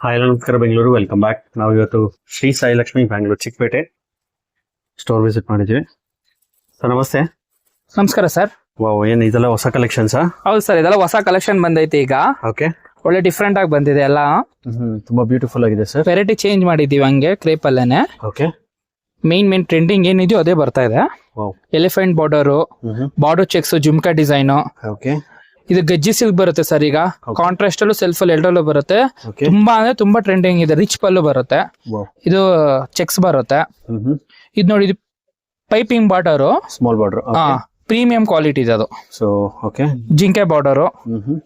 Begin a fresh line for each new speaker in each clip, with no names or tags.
Hi ನಮಸ್ಕಾರ Bengaluru, welcome back. ನಾವು ಇವತ್ತು ಶ್ರೀ ಸಾಯಿ ಲಕ್ಷ್ಮಿ ಬ್ಯಾಂಗ್ಳೂರ್ ಚಿಕ್ಕಪೇಟೆ ಸ್ಟೋರ್ ವಿಸಿಟ್ ಮಾಡಿದ್ವಿ. ಸರ್ ನಮಸ್ತೆ.
ನಮಸ್ಕಾರ ಸರ್.
ವಾವ್, ಏನ್ ಇದೆಲ್ಲ ಹೊಸ ಕಲೆಕ್ಷನ್ಸಾ?
ಹೌದು ಸರ್, ಇದೆಲ್ಲ ಹೊಸ ಕಲೆಕ್ಷನ್ ಬಂದೈತೆ ಈಗ.
ಓಕೆ,
ಒಳ್ಳೆ ಡಿಫ್ರೆಂಟ್ ಆಗಿ ಬಂದಿದೆ ಎಲ್ಲ.
ತುಂಬಾ ಬ್ಯೂಟಿಫುಲ್ ಆಗಿದೆ ಸರ್.
ವೆರೈಟಿ ಚೇಂಜ್ ಮಾಡಿದೀವಿ ಹಂಗೆ ಕ್ರೇಪ್ ಅಲ್ಲೇನೆ.
ಓಕೆ,
ಮೇನ್ ಟ್ರೆಂಡಿಂಗ್ ಏನಿದೆಯೋ ಅದೇ ಬರ್ತಾ ಇದೆ.
Wow,
elephant border cheques, jhumka design.
Okay,
ಇದು ಗಜ್ಜಿ ಸಿಲ್ಕ್ ಬರುತ್ತೆ ಸರ್. ಈಗ ಕಾಂಟ್ರಾಸ್ಟ್ ಅಲ್ಲೂ ಸೆಲ್ಫ್ ಅಲ್ಲಿ ಎರಡರಲ್ಲೂ ಬರುತ್ತೆ.
ಓಕೆ,
ತುಂಬಾ ಅಂದ್ರೆ ತುಂಬಾ ಟ್ರೆಂಡಿಂಗ್ ಇದೆ. ರಿಚ್ ಪಲ್ಲು ಬರುತ್ತೆ.
ವಾವ್,
ಇದು ಚೆಕ್ಸ್ ಬರುತ್ತೆ. ಇದು ನೋಡಿ, ಇದು piping border,
small border.
Premium quality ಇದೆ ಅದು.
ಸೊ ಓಕೆ,
ಜಿಂಕೆ ಬಾರ್ಡರ್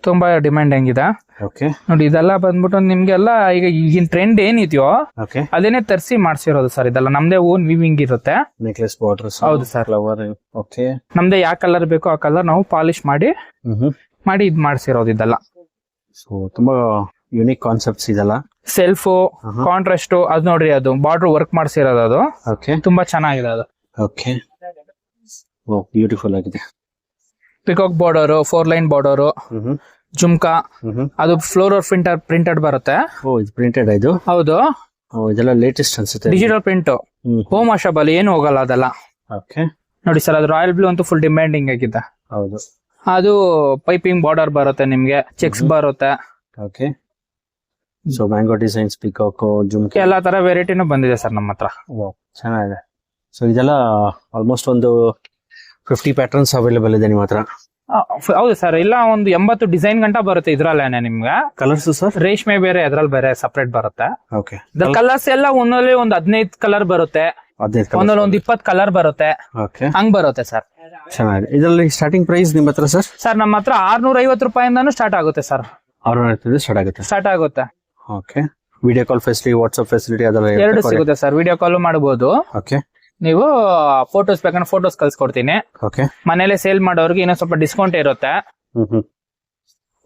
ತುಂಬಾ ಡಿಮ್ಯಾಂಡಿಂಗ್ ಇದೆ.
ಓಕೆ
ನೋಡಿ, ಇದೆಲ್ಲ ಬಂದ್ಬಿಟ್ಟು ನಿಮ್ಗೆಲ್ಲ ಈಗ ಈಗಿನ ಟ್ರೆಂಡ್ ಏನಿದೆಯೋ
ಓಕೆ,
ಅದೇನೆ ತರಿಸಿ ಮಾಡ್ಸಿರೋದು ಸರ್. ಇದೆಲ್ಲ ನಮ್ದೇ ಓನ್ ವಿವಿಂಗ್ ಇರುತ್ತೆ.
Necklace borders.
ಹೌದು ಸರ್.
ಫ್ಲವರ್. ಓಕೆ,
ನಮ್ದೇ ಯಾವ ಕಲರ್ ಬೇಕೋ ಆ ಕಲರ್ ನಾವು ಪಾಲಿಶ್ ಮಾಡಿ ಇದ್ ಮಾಡ್ಸಿರೋದು ಇದೆಲ್ಲ.
ಸೊ ತುಂಬಾ ಯುನಿಕ್ ಕಾನ್ಸೆಪ್ಟ್ಸ್ ಇದೆಲ್ಲ.
ಸೆಲ್ಫ್ ಕಾಂಟ್ರಾಸ್ಟ್ ಅದು ನೋಡ್ರಿ, ಅದು ಬಾರ್ಡರ್ ವರ್ಕ್ ಮಾಡ್ಸಿರೋದು. ಅದು
ಓಕೆ,
ತುಂಬಾ ಚೆನ್ನಾಗಿದೆ ಅದು.
ಓಕೆ, ಓ ಬ್ಯೂಟಿಫುಲ್ ಆಗಿದೆ.
Peacock border, 4 line border, jhumka, ಅದು ಫ್ಲೋರಲ್ ಪ್ರಿಂಟೆಡ್ ಬರುತ್ತೆ.
ಓ, ಇದು ಪ್ರಿಂಟೆಡ್ ಇದು.
ಹೌದು,
ಇದೆಲ್ಲ ಲೇಟೆಸ್ಟ್ ಅನ್ಸುತ್ತೆ.
ಡಿಜಿಟಲ್ ಪ್ರಿಂಟ್, ಹೋಮ್ ವಾಶಬಲ್, ಏನು ಹೋಗಲ್ಲ ಅದೆಲ್ಲ.
ಓಕೆ,
ನೋಡಿ ಸರ್, ಅದು ರಾಯಲ್ ಬ್ಲೂ ಅಂತೂ ಫುಲ್ ಡಿಮ್ಯಾಂಡಿಂಗ್ ಆಗಿದೆ.
ಹೌದು.
ಅದು ಪೈಪಿಂಗ್ ಬಾರ್ಡರ್ ಬರುತ್ತೆ, ನಿಮ್ಗೆ ಚೆಕ್ಸ್ ಬರುತ್ತೆ.
Okay, so mango designs, peacock, jhumki,
ಎಲ್ಲಾ ತರ ವೆರೈಟಿನೂ ಬಂದಿದೆ ಸರ್ ನಮ್ಮ ಹತ್ರ.
ಚೆನ್ನಾಗಿದೆ. ಸೊ ಇದೆಲ್ಲ ಆಲ್ಮೋಸ್ಟ್ ಒಂದು 50 ಪ್ಯಾಟರ್ನ್ಸ್ ಅವೈಲೇಬಲ್ ಇದೆ ನಿಮ್ಮ ಹತ್ರ.
ಹೌದು ಸರ್, ಇಲ್ಲ ಒಂದು 80 ಡಿಸೈನ್ ಗಂಟ ಬರುತ್ತೆ ಇದ್ರಲ್ಲೇನೆ. ನಿಮ್ಗೆ
ಕಲರ್ಸ್ ಸರ್?
ರೇಷ್ಮೆ ಬೇರೆ, ಅದ್ರಲ್ಲಿ ಬೇರೆ ಸಪರೇಟ್ ಬರುತ್ತೆ.
ಓಕೆ,
ಕಲರ್ಸ್ ಎಲ್ಲ ಒಂದಲ್ಲಿ ಒಂದು 15 ಕಲರ್ ಬರುತ್ತೆ, ಒಂದಲ್ಲಿ ಒಂದು 20 ಕಲರ್ ಬರುತ್ತೆ.
ಓಕೆ,
ಹಂಗ್ ಬರುತ್ತೆ ಸರ್.
ಚೆನ್ನಾಗಿದೆ. ಇದರಲ್ಲಿ ಸ್ಟಾರ್ಟಿಂಗ್ ಪ್ರೈಸ್ ನಿಮ್ಮ ಹತ್ರ ಸರ್?
ಸರ್ ನಮ್ಮ ಹತ್ರ 650 ರೂಪಾಯಿಂದಾನು ಸ್ಟಾರ್ಟ್ ಆಗುತ್ತೆ ಸರ್.
650 ಸ್ಟಾರ್ಟ್ ಆಗುತ್ತೆ. Okay, video call facility, WhatsApp facility ಅದೆಲ್ಲ
ಎರಡು ಸಿಗುತ್ತೆ ಸರ್. ವಿಡಿಯೋ ಕಾಲ್ ಮಾಡಬಹುದು.
ಓಕೆ,
ನೀವು ಫೋಟೋಸ್ ಬೇಕಂದ್ರೆ ಫೋಟೋಸ್ ಕಳ್ಸಿಕೊಡ್ತೀನಿ.
ಓಕೆ,
ಮನೇಲೆ ಸೇಲ್ ಮಾಡೋರಿಗೆ ಇನ್ನೂ ಸ್ವಲ್ಪ ಡಿಸ್ಕೌಂಟ್ ಇರುತ್ತೆ.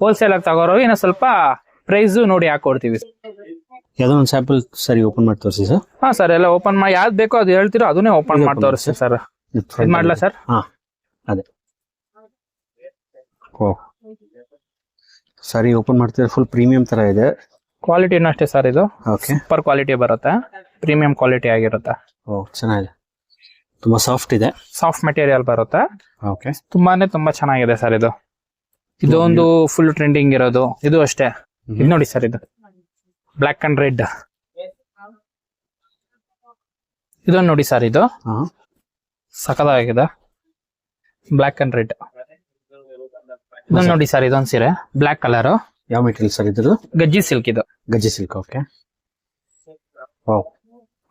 ಹೋಲ್ಸೇಲ್ ಆಗಿ ತಗೋರೋರು ಇನ್ನೂ ಸ್ವಲ್ಪ ಪ್ರೈಸ್ ನೋಡಿ ಹಾಕೊಡ್ತೀವಿ.
ಯಾವ್ದೋ ಒಂದು ಸ್ಯಾಂಪಲ್ ಸರಿ ಓಪನ್ ಮಾಡಿ ತೋರಿಸಿ ಸರ್.
ಹಾ ಸರ್, ಎಲ್ಲ ಓಪನ್ ಮಾಡಿ ಯಾವ್ದು ಬೇಕೋ ಅದು ಹೇಳ್ತಿರೋ ಅದನ್ನೇ ಓಪನ್ ಮಾಡಿ ತೋರಿಸಿ ಸರ್. ಇದು ಮಾಡ್ಲಾ ಸರ್?
ಹಾ, ಅದೇ. ಓ, ಸರಿ ಓಪನ್ ಮಾಡ್ತಿದ್ರೆ ಫುಲ್ ಪ್ರೀಮಿಯಂ ತರ ಇದೆ.
ಕ್ವಾಲಿಟಿನೂ ಅಷ್ಟೇ ಸರ್. ಇದು
ಓಕೆ,
ಸೂಪರ್ ಕ್ವಾಲಿಟಿ ಬರುತ್ತೆ, ಪ್ರೀಮಿಯಂ ಕ್ವಾಲಿಟಿ ಆಗಿರುತ್ತೆ.
ಓ ಚೆನ್ನಾಗಿದೆ, ತುಂಬಾ ಸಾಫ್ಟ್ ಇದೆ.
ಸಾಫ್ಟ್ ಮೆಟೀರಿಯಲ್ ಬರುತ್ತೆ.
ಓಕೆ,
ತುಂಬಾ ಚೆನ್ನಾಗಿದೆ ಸರ್. ಇದು ಒಂದು ಫುಲ್ ಟ್ರೆಂಡಿಂಗ್ ಇರೋದು. ಇದು ಅಷ್ಟೇ. ಇದು ನೋಡಿ ಸರ್, ಇದು ಬ್ಲಾಕ್ ಅಂಡ್ ರೆಡ್. ಇದೊಂದು ನೋಡಿ ಸರ್, ಇದು ಸಖತ್ತಾಗಿದೆ, ಬ್ಲಾಕ್ ಅಂಡ್ ರೆಡ್. ಇದೊಂದು ನೋಡಿ ಸರ್, ಇದೊಂದು ಸೀರೆ ಬ್ಲಾಕ್ ಕಲರ್.
ಯಾವ ಮೆಟೀರಿಯಲ್ ಸರ್ ಇದ್ರದ್ದು?
ಗಜ್ಜಿ ಸಿಲ್ಕ್. ಇದು
Gajji silk. Okay, wow,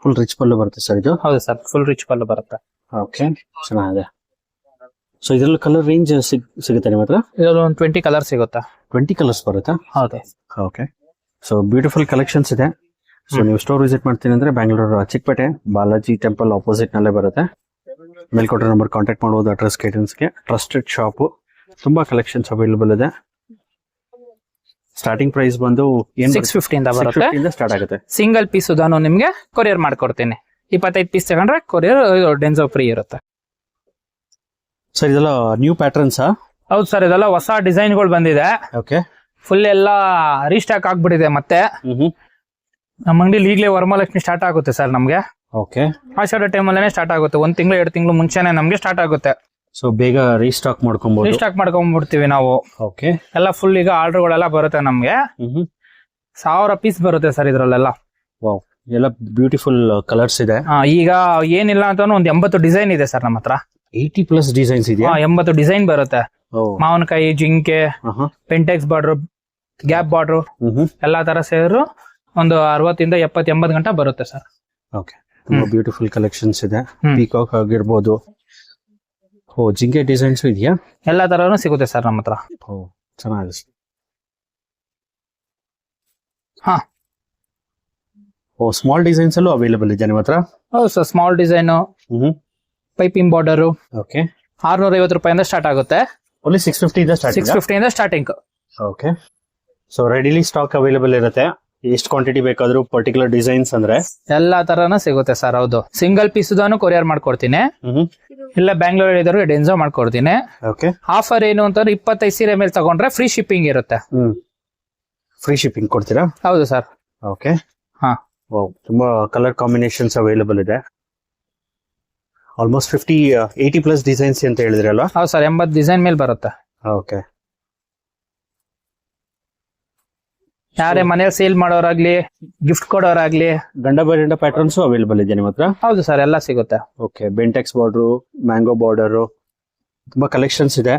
full rich pallu ಬರುತ್ತೆ ಸರ್ ಇದು.
ಹೌದು ಸರ್, ಫುಲ್ ರಿಚ್ ಪಲ್ಲು ಬರುತ್ತೆ.
ಓಕೆ, ಚೆನ್ನಾಗಿದೆ. ಸೊ ಇದರಲ್ಲಿ ಕಲರ್ ರೇಂಜ್ ಸಿಗುತ್ತೆ ನಿಮ್ಮ ಹತ್ರ?
ಇದರಲ್ಲಿ ಒಂದು 20 ಕಲರ್ ಸಿಗುತ್ತೆ.
20 ಕಲರ್ಸ್ ಬರುತ್ತಾ?
ಹೌದು.
ಓಕೆ, ಸೊ ಬ್ಯೂಟಿಫುಲ್ ಕಲೆಕ್ಷನ್ಸ್ ಇದೆ. ಸೊ ನೀವು ಸ್ಟೋರ್ ವಿಸಿಟ್ ಮಾಡ್ತೀನಿ ಅಂದ್ರೆ ಬ್ಯಾಂಗ್ಳೂರು ಚಿಕ್ಕಪೇಟೆ ಬಾಲಾಜಿ ಟೆಂಪಲ್ ಆಪೋಸಿಟ್ ನಲ್ಲೇ ಬರುತ್ತೆ. ಮೇಲ್ಕೊಟ್ಟರೆ ನಂಬರ್ ಕಾಂಟ್ಯಾಕ್ಟ್ ಮಾಡಬಹುದು. ಅಡ್ರೆಸ್ ಗೈಡೆನ್ಸ್ಗೆ ಟ್ರಸ್ಟೆಡ್ ಶಾಪ್. ತುಂಬಾ ಕಲೆಕ್ಷನ್ಸ್ ಅವೈಲೇಬಲ್ ಇದೆ. ಸ್ಟಾರ್ಟಿಂಗ್ ಪ್ರೈಸ್ ಬಂದು
650 ಇಂದ ಬರುತ್ತೆ.
ಸ್ಟಾರ್ಟ್ ಆಗುತ್ತೆ.
ಸಿಂಗಲ್ ಪೀಸ್ ನಾನು ನಿಮ್ಗೆ ಕೊರಿಯರ್ ಮಾಡ್ಕೊಡ್ತೀನಿ. 25 ಪೀಸ್ ತಗೊಂಡ್ರೆ ಕೊರಿಯರ್ ಡೆನ್ಸೋ ಫ್ರೀ ಇರುತ್ತೆ.
ಸರ್ ಇದೆಲ್ಲ ನ್ಯೂ ಪ್ಯಾಟರ್ನ್ಸ್?
ಹೌದು ಸರ್, ಇದೆಲ್ಲ ಹೊಸ ಡಿಸೈನ್ಗಳು ಬಂದಿದೆ.
ಓಕೆ,
ಫುಲ್ ಎಲ್ಲ ರೀಸ್ಟಾಕ್ ಆಗ್ಬಿಟ್ಟಿದೆ. ಮತ್ತೆ ನಮ್ಮ ಅಂಗಡಿಲಿ ಈಗಲೇ ವರಮಹಾಲಕ್ಷ್ಮಿ ಸ್ಟಾರ್ಟ್ ಆಗುತ್ತೆ ಸರ್ ನಮ್ಗೆ.
ಓಕೆ,
ಆಷಾಢ ಟೈಮಲ್ಲೇ ಸ್ಟಾರ್ಟ್ ಆಗುತ್ತೆ. 1 ತಿಂಗಳು 2 ತಿಂಗಳು ಮುಂಚೆನೆ ನಮ್ಗೆ ಸ್ಟಾರ್ಟ್ ಆಗುತ್ತೆ.
ಸೊ ಬೇಗ ರೀಸ್ಟಾಕ್ ಮಾಡ್ಕೊಬಹುದು.
ರೀಸ್ಟಾಕ್ ಮಾಡ್ಕೊಂಡ್ಬಿಡ್ತೀವಿ ನಾವು.
ಓಕೆ,
ಎಲ್ಲ ಫುಲ್ ಈಗ ಆರ್ಡರ್ಗಳೆಲ್ಲ ಬರುತ್ತೆ ನಮ್ಗೆ. 1000 ಪೀಸ್ ಬರುತ್ತೆ ಸರ್ ಇದ್ರಲ್ಲೆಲ್ಲ.
ವಾವ್, ಎಲ್ಲ ಬ್ಯೂಟಿಫುಲ್ ಕಲರ್ಸ್ ಇದೆ.
ಈಗ ಏನಿಲ್ಲ ಅಂತ ಒಂದು 80 ಡಿಸೈನ್ ಇದೆ ಸರ್ ನಮ್ಮ ಹತ್ರ.
80+ ಡಿಸೈನ್ಸ್ ಇದೆಯಾ?
80 ಡಿಸೈನ್ ಬರುತ್ತೆ. ಮಾವನಕಾಯಿ, ಜಿಂಕೆ, ಪೆಂಟೆಕ್ಸ್ ಬಾರ್ಡರ್, ಗ್ಯಾಪ್ ಬಾರ್ಡರ್, ಎಲ್ಲಾ ತರ ಸೇರು ಒಂದು 60 ಇಂದ 70 80 ಗಂಟೆ ಬರುತ್ತೆ ಸರ್.
ಓಕೆ, ತುಂಬಾ ಬ್ಯೂಟಿಫುಲ್ ಕಲೆಕ್ಷನ್ಸ್ ಇದೆ. ಪೀಕಾಕ್ ಆಗಿರ್ಬೋದು. ಓ, ಜಿಂಕೆ ಡಿಸೈನ್ಸ್ ಇದೆಯಾ?
ಎಲ್ಲಾ ತರನು ಸಿಗುತ್ತೆ ಸರ್ ನಮ್ಮ ಹತ್ರ.
ಓ ಚೆನ್ನಾಗಿದೆ.
ಹಾ,
ಓ ಸ್ಮಾಲ್ ಡಿಸೈನ್ಸ್ ಅಲ್ಲೂ ಅವೈಲೇಬಲ್ ಇದೆ ನಿಮ್ಮ ಹತ್ರ?
ಹೌದು sir, small design, piping border.
Okay,
650 ರೂಪಾಯಿಂದ ಸ್ಟಾರ್ಟ್ ಆಗುತ್ತೆ.
ಓನ್ಲಿ 650 ಇಂದ ಸ್ಟಾರ್ಟ್?
650 ಇಂದ starting.
Okay, so readily stock available ಇರುತ್ತೆ. ಎಷ್ಟು ಕ್ವಾಂಟಿಟಿ ಬೇಕಾದ್ರೂ ಪರ್ಟಿಕ್ಯುಲರ್ ಡಿಸೈನ್ಸ್ ಅಂದ್ರೆ
ಎಲ್ಲಾ ತರನು ಸಿಗುತ್ತೆ ಸರ್. ಹೌದು, ಸಿಂಗಲ್ ಪೀಸ್ ಕೊರಿಯರ್ ಮಾಡ್ಕೊಡ್ತೀನಿ. ಇಲ್ಲ ಬ್ಯಾಂಗ್ಳೂರ್ ಇದ್ರು ಡೆನ್ಸೋ ಮಾಡ್ಕೊಡ್ತೀನಿ. ಆಫರ್ ಏನು ಅಂತಂದ್ರೆ 25 ಸೀರೆ ಮೇಲೆ ತಗೊಂಡ್ರೆ ಫ್ರೀ ಶಿಪ್ಪಿಂಗ್ ಇರುತ್ತೆ.
ಫ್ರೀ ಶಿಪ್ಪಿಂಗ್ ಕೊಡ್ತೀರಾ?
ಹೌದು ಸರ್.
ಓಕೆ.
ಹಾ.
ತುಂಬಾ ಕಲರ್ ಕಾಂಬಿನೇಷನ್ಸ್ ಅವೈಲೇಬಲ್ ಇದೆ. ಆಲ್ಮೋಸ್ಟ್ 80 ಪ್ಲಸ್ ಡಿಸೈನ್ಸ್ ಅಂತ ಹೇಳಿದ್ರಿ ಅಲ್ವಾ?
ಹೌದು ಸರ್, 80 ಡಿಸೈನ್ ಮೇಲೆ ಬರುತ್ತೆ.
ಓಕೆ.
ಯಾರೇ ಮನೇಲಿ ಸೇಲ್ ಮಾಡೋರಾಗ್ಲಿ, ಗಿಫ್ಟ್ ಕೊಡೋರಾಗ್ಲಿ.
ಗಂಡ ಬೇರೆಂಡ ಪ್ಯಾಟರ್ನ್ಸ್ ಅವೈಲೇಬಲ್ ಇದೆ ನಿಮ್ಮ ಹತ್ರ?
ಹೌದು ಸರ್, ಎಲ್ಲ ಸಿಗುತ್ತೆ.
Okay. Bentex border, mango border, ತುಂಬಾ ಕಲೆಕ್ಷನ್ಸ್ ಇದೆ.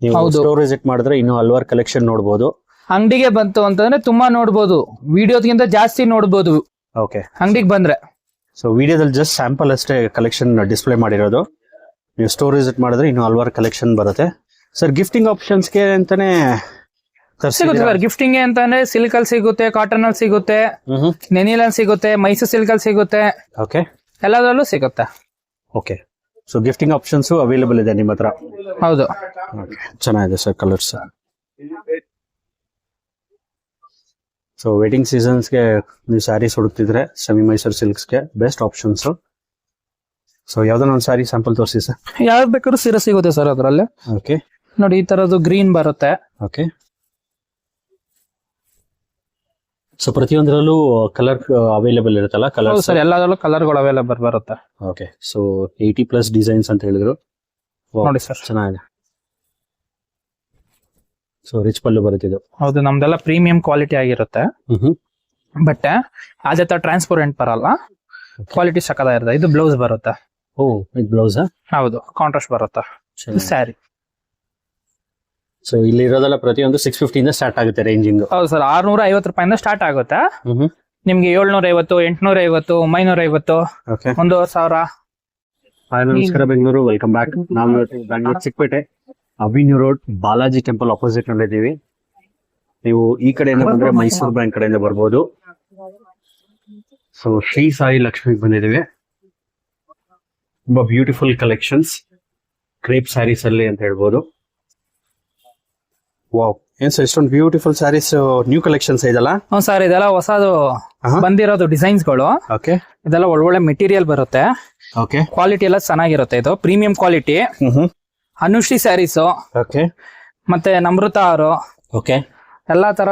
ನೀವು
ಹೌದು.
ಸ್ಟೋರ್ ವಿಸಿಟ್ ಮಾಡಿದ್ರೆ ಇನ್ನೂ ಹಲವಾರು ಕಲೆಕ್ಷನ್ ನೋಡಬಹುದು.
ಅಂಗಡಿಗೆ ಬಂತು ಅಂತಂದ್ರೆ ತುಂಬಾ ನೋಡ್ಬೋದು, ವಿಡಿಯೋದ್ಗಿಂತ ಜಾಸ್ತಿ ನೋಡ್ಬೋದು
ಓಕೆ.
ಅಂಗಡಿಗೆ ಬಂದ್ರೆ.
ಸೊ ವಿಡಿಯೋದಲ್ಲಿ ಜಸ್ಟ್ ಸ್ಯಾಂಪಲ್ ಅಷ್ಟೇ ಕಲೆಕ್ಷನ್ ಡಿಸ್ಪ್ಲೇ ಮಾಡಿರೋದು. ನೀವು ಸ್ಟೋರ್ ವಿಸಿಟ್ ಮಾಡಿದ್ರೆ ಇನ್ನೂ ಹಲವಾರು ಕಲೆಕ್ಷನ್ ಬರುತ್ತೆ. ಸರ್ ಗಿಫ್ಟಿಂಗ್ ಆಪ್ಷನ್ಸ್ಗೆ ಅಂತಾನೆ
ಸಿಗುತ್ತೆ ಸರ್. ಗಿಫ್ಟಿಂಗ್ ಅಂತಾನೆ ಸಿಲ್ಕ್ ಅಲ್ಲಿ ಸಿಗುತ್ತೆ, ಕಾಟನ್ ಅಲ್ಲಿ ಸಿಗುತ್ತೆ, ನೆನಿಲ್ ಅಲ್ಲಿ ಸಿಗುತ್ತೆ, ಮೈಸೂರು ಸಿಲ್ಕ್ ಅಲ್ಲಿ ಸಿಗುತ್ತೆ,
ಓಕೆ,
ಎಲ್ಲದರಲ್ಲೂ ಸಿಗುತ್ತೆ.
Okay. So gifting options available ಇದೆ ನಿಮ್ಮ ಹತ್ರ?
ಹೌದು.
ಚೆನ್ನಾಗಿದೆ ಸರ್ ಕಲರ್ಸ್. ಸೊ ವೆಡ್ಡಿಂಗ್ ಸೀಸನ್ಸ್ಗೆ ನೀವು ಸ್ಯಾರೀಸ್ ಹುಡುಕ್ತಿದ್ರೆ ಸೆಮಿ ಮೈಸೂರು ಸಿಲ್ಕ್ಸ್ಗೆ ಬೆಸ್ಟ್ ಆಪ್ಷನ್ಸ್. ಸೊ ಯಾವ್ದಾನ ಒಂದು ಸ್ಯಾರಿ ಸ್ಯಾಂಪಲ್ ತೋರಿಸಿ ಸರ್.
ಯಾವ್ದು ಬೇಕಾದ್ರೂ ಸೀರೆ ಸಿಗುತ್ತೆ ಸರ್ ಅದ್ರಲ್ಲಿ.
ಓಕೆ.
ನೋಡಿ, ಈ ತರದ್ದು ಗ್ರೀನ್ ಬರುತ್ತೆ.
ಓಕೆ. ಸೊ ಪ್ರತಿಯೊಂದರಲ್ಲೂ ಕಲರ್ ಅವೈಲೇಬಲ್ ಇರುತ್ತಲ್ಲ? ಕಲರ್
ಸರ್, ಎಲ್ಲದರಲ್ಲೂ ಕಲರ್ಗಳು ಅವೈಲೇಬಲ್ ಬರುತ್ತೆ.
ಓಕೆ. ಸೊ 80 ಪ್ಲಸ್ ಡಿಸೈನ್ಸ್ ಅಂತ ಹೇಳಿದ್ರು.
ನೋಡಿ ಸರ್,
ಚೆನ್ನಾಗಿದೆ. ಸೊ ರಿಚ್ ಪಲ್ಲು ಬರುತ್ತಿದ್ದು.
ಹೌದು, ನಮ್ದೆಲ್ಲ ಪ್ರೀಮಿಯಂ ಕ್ವಾಲಿಟಿ ಆಗಿರುತ್ತೆ. ಬಟ್ ಅದೇ ತರ ಟ್ರಾನ್ಸ್ಪರೆಂಟ್ ಬರಲ್ಲ, ಕ್ವಾಲಿಟಿ ಸಕ್ಕದಾಗಿರುತ್ತೆ. ಇದು ಬ್ಲೌಸ್ ಬರುತ್ತೆ.
ಓ, ಇದು ಬ್ಲೌಸ್?
ಹೌದು, ಕಾಂಟ್ರಾಸ್ಟ್ ಬರುತ್ತೆ. ಸ್ಯಾರಿ.
ಸೊ ಇಲ್ಲಿ ಇರೋದೆಲ್ಲ ಪ್ರತಿಯೊಂದು 650 ಇಂದ ಸ್ಟಾರ್ಟ್ ಆಗುತ್ತೆ ರೇಂಜಿಂಗ್?
ಹೌದು ಸರ್, 650 ರೂಪಾಯಿಂದ ಸ್ಟಾರ್ಟ್ ಆಗುತ್ತೆ. ನಿಮ್ಗೆ 750, 850, 950,
ಓಕೆ,
1000.
ನಮಸ್ಕಾರ ಬೆಂಗಳೂರು, ವೆಲ್ಕಮ್ ಬ್ಯಾಕ್. ನಾವು Bengaluru Chickpet Avenue Road Balaji temple opposite ನಲ್ಲಿ ಇದ್ದೀವಿ. ನೀವು ಈ ಕಡೆಯಿಂದ ಬಂದ್ರೆ ಮೈಸೂರು ಬ್ಯಾಂಕ್ ಕಡೆಯಿಂದ ಬರ್ಬೋದು. ಸೊ ಶ್ರೀ ಸಾಯಿ ಲಕ್ಷ್ಮಿಗೆ ಬಂದಿದ್ದೀವಿ. ತುಂಬಾ ಬ್ಯೂಟಿಫುಲ್ ಕಲೆಕ್ಷನ್ಸ್ ಕ್ರೇಪ್ ಸ್ಯಾರೀಸ್ ಅಲ್ಲಿ ಅಂತ ಹೇಳ್ಬೋದು. ವಾವ್, ಏನ್ ಸರ್ ಇಷ್ಟೊಂದು ಬ್ಯೂಟಿಫುಲ್ ಸ್ಯಾರೀಸ್, ನ್ಯೂ ಕಲೆಕ್ಷನ್ಸ್ ಇದೆಲ್ಲ?
ಹ್ಞೂ ಸರ್, ಇದೆಲ್ಲ ಹೊಸದು ಬಂದಿರೋದು ಡಿಸೈನ್ಸ್ ಗಳು.
ಓಕೆ.
ಇದೆಲ್ಲ ಒಳ್ಳೊಳ್ಳೆ ಮೆಟೀರಿಯಲ್ ಬರುತ್ತೆ.
ಓಕೆ.
ಕ್ವಾಲಿಟಿ ಎಲ್ಲ ಚೆನ್ನಾಗಿರುತ್ತೆ. ಇದು premium quality. Anushree sarees,
okay,
ಮತ್ತೆ ನಮೃತ ಅವರು,
ಓಕೆ,
ಎಲ್ಲಾ ತರ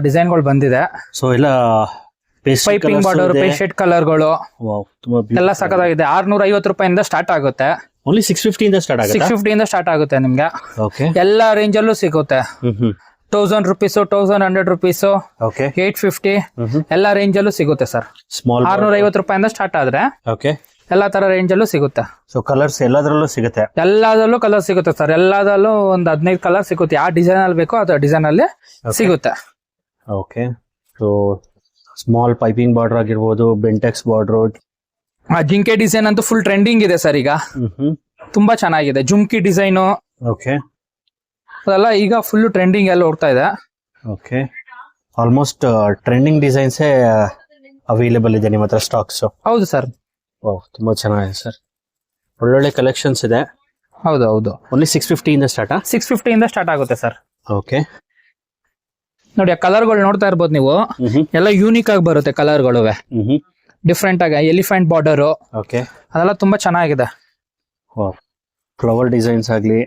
ಡಿಸೈನ್ ಗಳು ಬಂದಿದೆ.
ಸೊ ಎಲ್ಲ
ಪೈಪಿಂಗ್ ಬಾರ್ಡರ್, ಪೇಸ್ಟೆಡ್ ಕಲರ್ ಗಳು ಎಲ್ಲ ಸಖತ್ತಾಗಿದೆ. 650 ರೂಪಾಯಿಂದ ಸ್ಟಾರ್ಟ್ ಆಗುತ್ತೆ.
ಓನ್ಲಿ 650 ಇಂದ ಸ್ಟಾರ್ಟ್ ಆಗುತ್ತೆ?
650 ಇಂದ ಸ್ಟಾರ್ಟ್ ಆಗುತ್ತೆ ನಿಮ್ಗೆ.
ಓಕೆ.
ಎಲ್ಲಾ ರೇಂಜ್ ಅಲ್ಲೂ ಸಿಗುತ್ತೆ. 1000 rupees, 1100 rupees,
ಓಕೆ,
850, ಎಲ್ಲಾ ರೇಂಜ್ ಅಲ್ಲೂ ಸಿಗುತ್ತೆ ಸರ್.
ಸ್ಮಾಲ್
650 ರೂಪಾಯಿಂದ ಸ್ಟಾರ್ಟ್ ಆದ್ರೆ
ಓಕೆ,
ಎಲ್ಲಾ ತರ ರೇಂಜ್ ಅಲ್ಲೂ ಸಿಗುತ್ತೆ.
ಸೊ ಕಲರ್ಸ್ ಎಲ್ಲದರಲ್ಲೂ ಸಿಗುತ್ತೆ?
ಎಲ್ಲದಲ್ಲೂ ಕಲರ್ ಸಿಗುತ್ತೆ ಸರ್. ಎಲ್ಲದಲ್ಲೂ ಒಂದು 15 ಕಲರ್ ಸಿಗುತ್ತೆ. ಯಾವ ಡಿಸೈನ್ ಅಲ್ಲಿ ಬೇಕೋ ಅದು ಡಿಸೈನ್ ಅಲ್ಲಿ ಸಿಗುತ್ತೆ.
Okay. So small piping border ಆಗಿರ್ಬೋದು, ಬೆಂಟೆಕ್ಸ್ ಬಾರ್ಡರ್,
ಜಿಂಕೆ ಡಿಸೈನ್ ಅಂತೂ ಫುಲ್ ಟ್ರೆಂಡಿಂಗ್ ಇದೆ ಸರ್ ಈಗ. ತುಂಬಾ ಚೆನ್ನಾಗಿದೆ. ಜುಮ್ಕಿ ಡಿಸೈನು,
ಓಕೆ,
ಅದೆಲ್ಲ ಈಗ ಫುಲ್ ಟ್ರೆಂಡಿಂಗ್ ಎಲ್ಲ ಹೋಗ್ತಾ ಇದೆ.
Okay. Almost trending designs available ಇದೆ ನಿಮ್ಮ ಹತ್ರ ಸ್ಟಾಕ್ಸ್?
ಹೌದು ಸರ್.
ತುಂಬಾ ಚೆನ್ನಾಗಿದೆ ಸರ್, ಒಳ್ಳೊಳ್ಳೆ ಕಲೆಕ್ಷನ್ಸ್ ಇದೆ.
ಹೌದು ಹೌದು.
ಓನ್ಲಿ 650 ಇಂದ ಸ್ಟಾರ್ಟ್?
650 ಇಂದ ಸ್ಟಾರ್ಟ್ ಆಗುತ್ತೆ ಸರ್.
ಓಕೆ.
ನೋಡಿ, ಆ ಕಲರ್ಗಳು ನೋಡ್ತಾ ಇರ್ಬೋದು ನೀವು. ಎಲ್ಲ ಯೂನಿಕ್ ಆಗಿ ಬರುತ್ತೆ ಕಲರ್ಗಳು, ಡಿಫ್ರೆಂಟ್ ಆಗಿ. ಎಲಿಫೆಂಟ್ ಬಾರ್ಡರ್,
ಓಕೆ,
ಅದೆಲ್ಲ ತುಂಬಾ ಚೆನ್ನಾಗಿದೆ.
ಫ್ಲವರ್ ಡಿಸೈನ್ಸ್ ಆಗ್ಲಿ,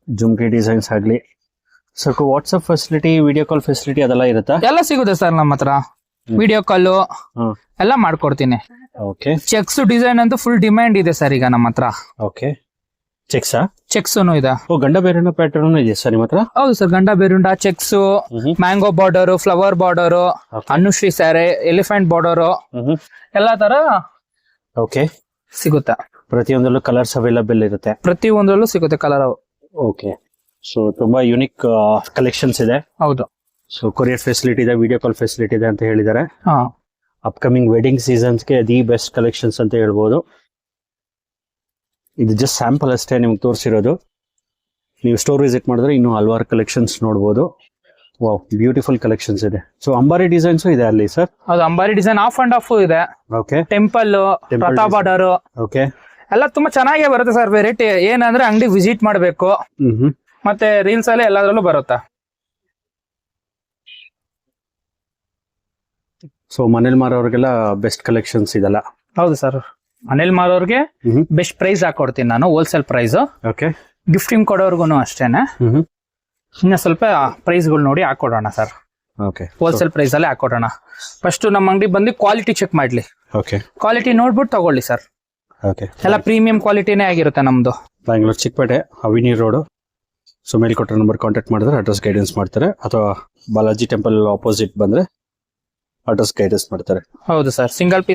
ಜುಮ್ಕಿ ಡಿಸೈನ್ಸ್ ಆಗ್ಲಿ. ಸ್ವಲ್ಪ WhatsApp facility, video call facility ಅದೆಲ್ಲ ಇರುತ್ತಾ?
ಎಲ್ಲ ಸಿಗುತ್ತೆ ಸರ್ ನಮ್ಮ ಹತ್ರ. ವಿಡಿಯೋ ಕಾಲ್ ಎಲ್ಲ ಮಾಡ್ಕೊಡ್ತೀನಿ.
ಓಕೆ.
ಚೆಕ್ಸ್ ಡಿಸೈನ್ ಅಂತೂ ಫುಲ್ ಡಿಮ್ಯಾಂಡ್ ಇದೆ ಸರ್ ಈಗ ನಮ್ಮ ಹತ್ರ.
ಓಕೆ. ಚೆಕ್ಸ್?
ಚೆಕ್ಸ್ ಇದೆ.
ಓ, ಗಂಡ ಬೇರೆನ ಪ್ಯಾಟರ್ನ್ ಇದೆ ಸರ್ ನಿಮ್ಮ ಹತ್ರ?
ಹೌದು sir, Ganda Berunda, checks, mango border, flower border, Anushree sari, elephant border, ಎಲ್ಲಾ ತರ
ಓಕೆ
ಸಿಗುತ್ತೆ.
ಪ್ರತಿಯೊಂದರಲ್ಲೂ ಕಲರ್ಸ್ ಅವೈಲಬಲ್ ಇರುತ್ತೆ?
ಪ್ರತಿಯೊಂದರಲ್ಲೂ ಸಿಗುತ್ತೆ ಕಲರ್.
ಓಕೆ. ಸೊ ತುಂಬಾ ಯುನಿಕ್ ಕಲೆಕ್ಷನ್ಸ್ ಇದೆ.
ಹೌದು.
ಸೊ ಕೊರಿಯರ್ ಫೆಸಿಲಿಟಿ ಇದೆ, ವಿಡಿಯೋ ಕಾಲ್ ಫೆಸಿಲಿಟಿ ಇದೆ ಅಂತ ಹೇಳಿದ್ದಾರೆ.
ಹಾ.
ಅಪ್ಕಮಿಂಗ್ ವೆಡ್ಡಿಂಗ್ ಸೀಸನ್ಸ್ಗೆ ದಿ ಬೆಸ್ಟ್ ಕಲೆಕ್ಷನ್ಸ್ ಅಂತ ಹೇಳ್ಬೋದು. ಇದು ಜಸ್ಟ್ ಸ್ಯಾಂಪಲ್ ಅಷ್ಟೇ ನಿಮ್ಗೆ ತೋರಿಸಿರೋದು. ನೀವು ಸ್ಟೋರ್ ವಿಸಿಟ್ ಮಾಡಿದ್ರೆ ಇನ್ನೂ ಹಲವಾರು ಕಲೆಕ್ಷನ್ಸ್ ನೋಡ್ಬೋದು. ವಾವ್, ಬ್ಯೂಟಿಫುಲ್ ಕಲೆಕ್ಷನ್ಸ್ ಇದೆ. ಸೊ ಅಂಬಾರಿ ಡಿಸೈನ್ಸ್ ಇದೆ ಅಲ್ಲಿ ಸರ್?
ಹೌದು, ಅಂಬಾರಿ ಡಿಸೈನ್ ಆಫ್ ಅಂಡ್ ಆಫ್ ಇದೆ.
ಓಕೆ.
ಟೆಂಪಲ್, ರಥ ಬಾರ್ಡರ್,
ಓಕೆ,
ಎಲ್ಲ ತುಂಬಾ ಚೆನ್ನಾಗೇ ಬರುತ್ತೆ ಸರ್. ವೆರೈಟಿ ಏನಂದ್ರೆ ಅಂಗಡಿ ವಿಸಿಟ್ ಮಾಡಬೇಕು, ಮತ್ತೆ ರೀಲ್ಸ್ ಅಲ್ಲಿ ಎಲ್ಲದರಲ್ಲೂ ಬರುತ್ತೆ.
ಸೊ ಮನೇಲಿ ಮಾರೋರಿಗೆಲ್ಲ ಬೆಸ್ಟ್ ಕಲೆಕ್ಷನ್ಸ್ ಇದೆಲ್ಲ?
ಹೌದು ಸರ್, ಮನೇಲಿ ಮಾರೋರ್ಗೆ ಬೆಸ್ಟ್ ಪ್ರೈಸ್ ಹಾಕೊಡ್ತೀನಿ ನಾನು, ಹೋಲ್ಸೇಲ್ ಪ್ರೈಸ್.
ಓಕೆ.
ಗಿಫ್ಟಿಂಗ್ ಕೊಡೋರ್ಗು ಅಷ್ಟೇನೆ. ಇನ್ನ ಸ್ವಲ್ಪ ಪ್ರೈಸ್ಗಳು ನೋಡಿ ಹಾಕೊಡೋಣ ಸರ್.
ಓಕೆ
ಹೋಲ್ಸೇಲ್ ಪ್ರೈಸ್ ಅಲ್ಲೇ ಹಾಕೊಡೋಣ. ಫಸ್ಟ್ ನಮ್ಮ ಅಂಗಡಿ ಬಂದು ಕ್ವಾಲಿಟಿ ಚೆಕ್ ಮಾಡ್ಲಿ,
ಓಕೆ
ಕ್ವಾಲಿಟಿ ನೋಡ್ಬಿಟ್ಟು ತಗೊಳ್ಳಿ ಸರ್.
ಓಕೆ
ಎಲ್ಲ ಪ್ರೀಮಿಯಂ ಕ್ವಾಲಿಟಿನೇ ಆಗಿರುತ್ತೆ ನಮ್ದು.
Bangalore Chickpet Avenue Road. So ಮೇಲ್ಕೊಟ್ಟ ನಂಬರ್ ಕಾಂಟ್ಯಾಕ್ಟ್ ಮಾಡಿದ್ರೆ ಅಡ್ರೆಸ್ ಗೈಡೆನ್ಸ್ ಮಾಡ್ತಾರೆ, ಅಥವಾ ಬಾಲಾಜಿ ಟೆಂಪಲ್ ಆಪೋಸಿಟ್ ಬಂದ್ರೆ ಅಡ್ರೆಸ್ ಗೈಡೆನ್ಸ್ ಮಾಡ್ತಾರೆ.
ಹೌದು ಸರ್, ಸಿಂಗಲ್ ಪೀಸ್